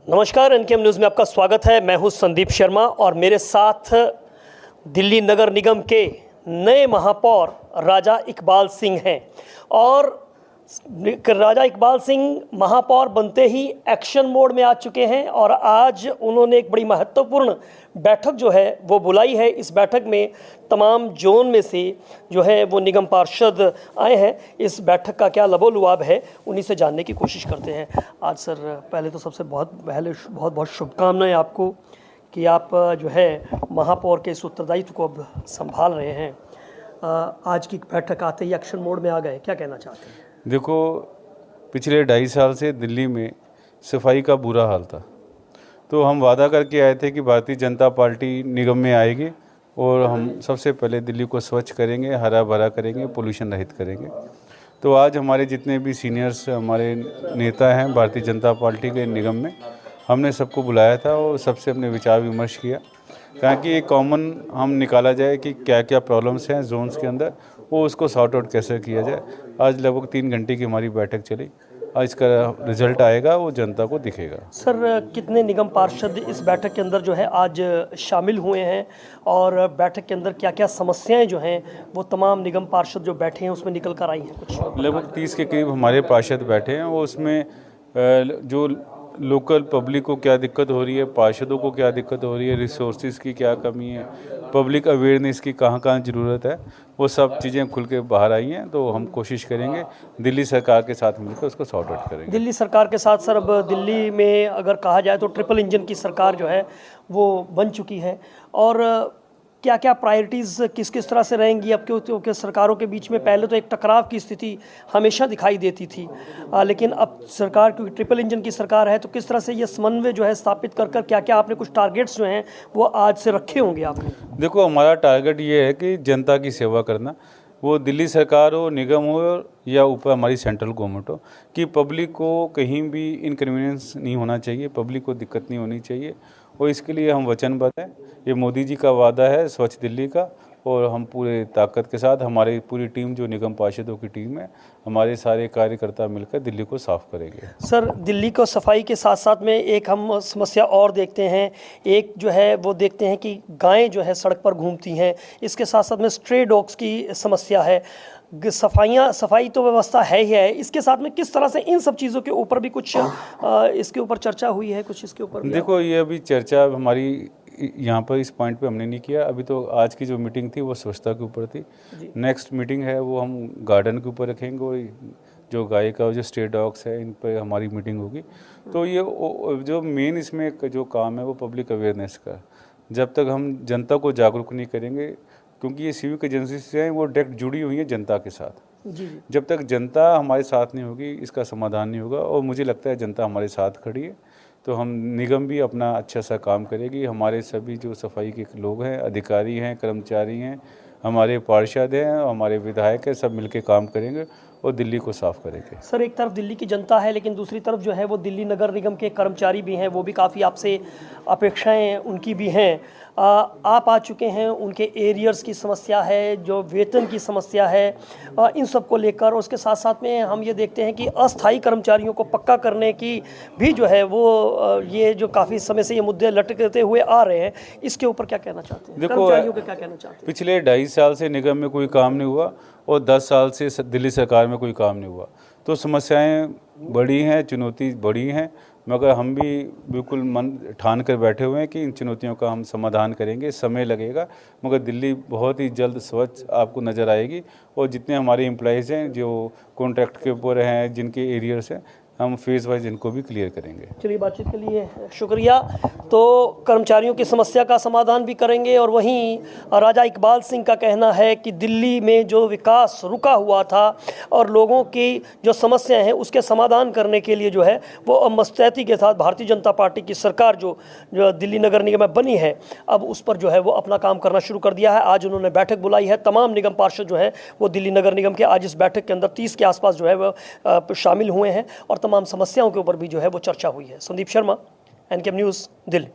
नमस्कार, एनकेएम न्यूज़ में आपका स्वागत है। मैं हूं संदीप शर्मा और मेरे साथ दिल्ली नगर निगम के नए महापौर राजा इकबाल सिंह हैं। और राजा इकबाल सिंह महापौर बनते ही एक्शन मोड में आ चुके हैं और आज उन्होंने एक बड़ी महत्वपूर्ण बैठक जो है वो बुलाई है। इस बैठक में तमाम जोन में से जो है वो निगम पार्षद आए हैं। इस बैठक का क्या लबोलुआब है उन्हीं से जानने की कोशिश करते हैं। आज सर पहले तो सबसे बहुत शुभकामनाएं आपको कि आप जो है महापौर के इस उत्तरदायित्व को अब संभाल रहे हैं। आज की बैठक आते ही एक्शन मोड में आ गए, क्या कहना चाहते हैं? देखो, पिछले 2.5 साल से दिल्ली में सफाई का बुरा हाल था, तो हम वादा करके आए थे कि भारतीय जनता पार्टी निगम में आएगी और हम सबसे पहले दिल्ली को स्वच्छ करेंगे, हरा भरा करेंगे, पोल्यूशन रहित करेंगे। तो आज हमारे जितने भी सीनियर्स हमारे नेता हैं भारतीय जनता पार्टी के निगम में, हमने सबको बुलाया था और सबसे अपने विचार विमर्श किया, ताकि एक कॉमन हम निकाला जाए कि क्या क्या प्रॉब्लम्स हैं जोन्स के अंदर, वो उसको सॉर्ट आउट कैसे किया जाए। आज लगभग 3 घंटे की हमारी बैठक चली। आज इसका रिजल्ट आएगा, वो जनता को दिखेगा। सर, कितने निगम पार्षद इस बैठक के अंदर जो है आज शामिल हुए हैं और बैठक के अंदर क्या क्या समस्याएं जो हैं वो तमाम निगम पार्षद जो बैठे हैं उसमें निकल कर आई हैं? कुछ लगभग 30 के करीब हमारे पार्षद बैठे हैं। वो उसमें जो लोकल पब्लिक को क्या दिक्कत हो रही है, पार्षदों को क्या दिक्कत हो रही है, रिसोर्सेज की क्या कमी है, पब्लिक अवेयरनेस की कहाँ कहाँ ज़रूरत है, वो सब चीज़ें खुल के बाहर आई हैं। तो हम कोशिश करेंगे दिल्ली सरकार के साथ मिलकर उसको सॉर्ट आउट करेंगे। दिल्ली सरकार के साथ सर, अब दिल्ली में अगर कहा जाए तो ट्रिपल इंजन की सरकार जो है वो बन चुकी है और क्या क्या प्रायोरिटीज़ किस किस तरह से रहेंगी? अब क्योंकि सरकारों के बीच में पहले तो एक टकराव की स्थिति हमेशा दिखाई देती थी, लेकिन अब सरकार क्योंकि ट्रिपल इंजन की सरकार है तो किस तरह से ये समन्वय जो है स्थापित कर क्या क्या आपने कुछ टारगेट्स जो हैं वो आज से रखे होंगे आपने? देखो, हमारा टारगेट ये है कि जनता की सेवा करना, वो दिल्ली सरकार हो, निगम हो या ऊपर हमारी सेंट्रल गवर्नमेंट हो, कि पब्लिक को कहीं भी इनकन्वीनियंस नहीं होना चाहिए, पब्लिक को दिक्कत नहीं होनी चाहिए। और इसके लिए हम वचनबद्ध हैं। ये मोदी जी का वादा है स्वच्छ दिल्ली का, और हम पूरे ताकत के साथ, हमारी पूरी टीम जो निगम पार्षदों की टीम है, हमारे सारे कार्यकर्ता मिलकर दिल्ली को साफ़ करेंगे। सर, दिल्ली को सफाई के साथ साथ में एक हम समस्या और देखते हैं। एक जो है वो देखते हैं कि गायें जो है सड़क पर घूमती हैं। इसके साथ साथ में स्ट्रे डॉग्स की समस्या है। सफाई तो व्यवस्था है ही है, इसके साथ में किस तरह से इन सब चीज़ों के ऊपर भी कुछ इसके ऊपर चर्चा हुई है? कुछ इसके ऊपर देखो, ये अभी चर्चा हमारी यहाँ पर इस पॉइंट पे हमने नहीं किया। अभी तो आज की जो मीटिंग थी वो स्वच्छता के ऊपर थी। नेक्स्ट मीटिंग है वो हम गार्डन के ऊपर रखेंगे और जो गाय का जो स्ट्रे डॉग्स है इन पर हमारी मीटिंग होगी। तो ये जो मेन इसमें जो काम है वो पब्लिक अवेयरनेस का। जब तक हम जनता को जागरूक नहीं करेंगे, क्योंकि ये सिविक एजेंसी से हैं, वो डायरेक्ट जुड़ी हुई है जनता के साथ। जब तक जनता हमारे साथ नहीं होगी इसका समाधान नहीं होगा। और मुझे लगता है जनता हमारे साथ खड़ी है, तो हम निगम भी अपना अच्छा सा काम करेगी। हमारे सभी जो सफाई के लोग हैं, अधिकारी हैं, कर्मचारी हैं, हमारे पार्षद हैं, हमारे विधायक हैं, सब मिलके काम करेंगे और दिल्ली को साफ़ करेंगे। सर, एक तरफ दिल्ली की जनता है लेकिन दूसरी तरफ जो है वो दिल्ली नगर निगम के कर्मचारी भी हैं, वो भी काफ़ी आपसे अपेक्षाएं उनकी भी हैं। आप आ चुके हैं, उनके एरियर्स की समस्या है, जो वेतन की समस्या है, इन सब को लेकर। और उसके साथ साथ में हम ये देखते हैं कि अस्थायी कर्मचारियों को पक्का करने की भी जो है वो ये जो काफ़ी समय से ये मुद्दे लटकते हुए आ रहे हैं, इसके ऊपर क्या कहना चाहते हैं? देखो, कर्मचारियों के क्या कहना चाहते हैं? पिछले 2.5 साल से निगम में कोई काम नहीं हुआ और 10 साल से दिल्ली सरकार में कोई काम नहीं हुआ, तो समस्याएं बड़ी हैं, चुनौती बड़ी हैं। मगर हम भी बिल्कुल मन ठान कर बैठे हुए हैं कि इन चुनौतियों का हम समाधान करेंगे। समय लगेगा मगर दिल्ली बहुत ही जल्द स्वच्छ आपको नज़र आएगी। और जितने हमारे एम्प्लॉइज़ हैं जो कॉन्ट्रैक्ट के ऊपर हैं, जिनके एरियर्स हैं, हम फेज़ वाइज इनको भी क्लियर करेंगे। चलिए, बातचीत के लिए शुक्रिया। तो कर्मचारियों की समस्या का समाधान भी करेंगे और वहीं राजा इकबाल सिंह का कहना है कि दिल्ली में जो विकास रुका हुआ था और लोगों की जो समस्याएं हैं उसके समाधान करने के लिए जो है वो मुस्तैदी के साथ भारतीय जनता पार्टी की सरकार जो दिल्ली नगर निगम में बनी है, अब उस पर जो है वो अपना काम करना शुरू कर दिया है। आज उन्होंने बैठक बुलाई है। तमाम निगम पार्षद जो है वो दिल्ली नगर निगम के आज इस बैठक के अंदर 30 के आसपास जो है वो शामिल हुए हैं और तमाम समस्याओं के ऊपर भी जो है वो चर्चा हुई है। संदीप शर्मा, एनकेएम न्यूज़, दिल्ली।